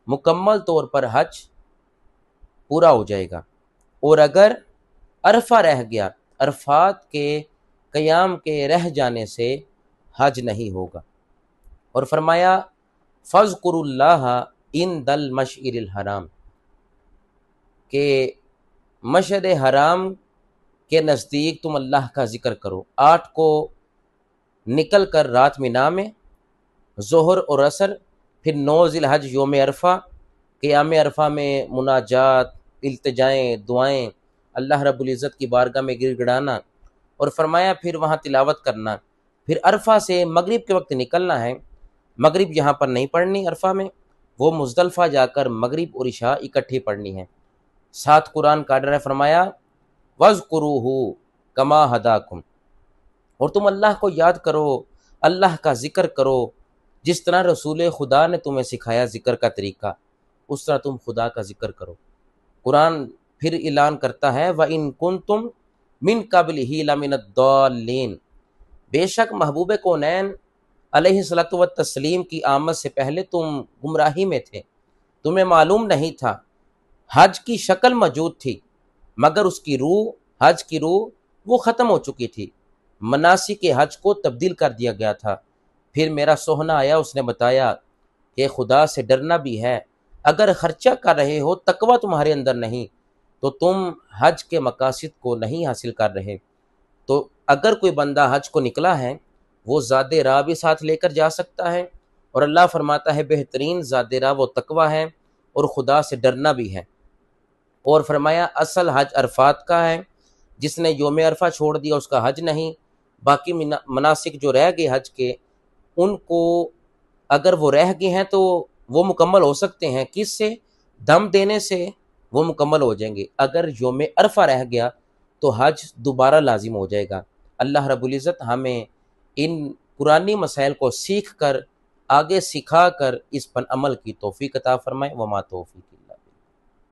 مکمل طور پر حج پورا ہو جائے گا۔ اور اگر عرفہ رہ گیا، عرفات کے قیام کے رہ جانے سے حج نہیں ہوگا۔ اور فرمایا فَاذْكُرُوا اللَّهَ عِنْدَ الْمَشْعِرِ الْحَرَامِ، کہ مشعر حرام کے نزدیک تم اللہ کا ذکر کرو۔ 8 کو نکل کر رات مینا میں، ظہر اور عصر، پھر 9 ذی الحج یوم عرفہ، قیام عرفہ میں مناجات، التجائیں، دعائیں، اللہ رب العزت کی بارگاہ میں گر گڑانا، اور فرمایا پھر وہاں تلاوت کرنا۔ پھر عرفہ سے مغرب کے وقت نکلنا ہے، مغرب یہاں پر نہیں پڑھنی عرفہ میں، وہ مزدلفہ جا کر مغرب اور عشاء اکٹھی پڑھنی ہے۔ 7 قرآن کا آرڈر ہے، فرمایا وَاذْكُرُوهُ كَمَا هَدَاكُمْ، اور تم اللہ کو یاد کرو، اللہ کا ذکر کرو جس طرح رسول خدا نے تمہیں سکھایا ذکر کا طریقہ، اس طرح تم خدا کا ذکر کرو۔ قرآن پھر اعلان کرتا ہے وَإِن كُنتُم مِّن قَبْلِهِ لَمِنَ الضَّالِّينَ، بے شک محبوب کونین علیہ الصلوۃ والتسلیم کی آمد سے پہلے تم گمراہی میں تھے، تمہیں معلوم نہیں تھا۔ حج کی شکل موجود تھی مگر اس کی روح، حج کی روح وہ ختم ہو چکی تھی، مناسک حج کو تبدیل کر دیا گیا تھا۔ پھر میرا سوہنا آیا، اس نے بتایا کہ خدا سے ڈرنا بھی ہے، اگر خرچہ کر رہے ہو، تقوی تمہارے اندر نہیں تو تم حج کے مقاصد کو نہیں حاصل کر رہے۔ تو اگر کوئی بندہ حج کو نکلا ہے، وہ زاد راہ بھی ساتھ لے کر جا سکتا ہے، اور اللہ فرماتا ہے بہترین زاد راہ وہ تقوی ہے اور خدا سے ڈرنا بھی ہے۔ اور فرمایا اصل حج عرفات کا ہے، جس نے یوم عرفہ چھوڑ دیا اس کا حج نہیں۔ باقی مناسک جو رہ گئے حج کے، ان کو اگر وہ رہ گئے ہیں تو وہ مکمل ہو سکتے ہیں، کس سے؟ دم دینے سے وہ مکمل ہو جائیں گے۔ اگر یوم عرفہ رہ گیا تو حج دوبارہ لازم ہو جائے گا۔ اللہ رب العزت ہمیں ان قرآنی مسائل کو سیکھ کر، آگے سکھا کر اس پر عمل کی توفیق عطا فرمائے۔ وما توفیق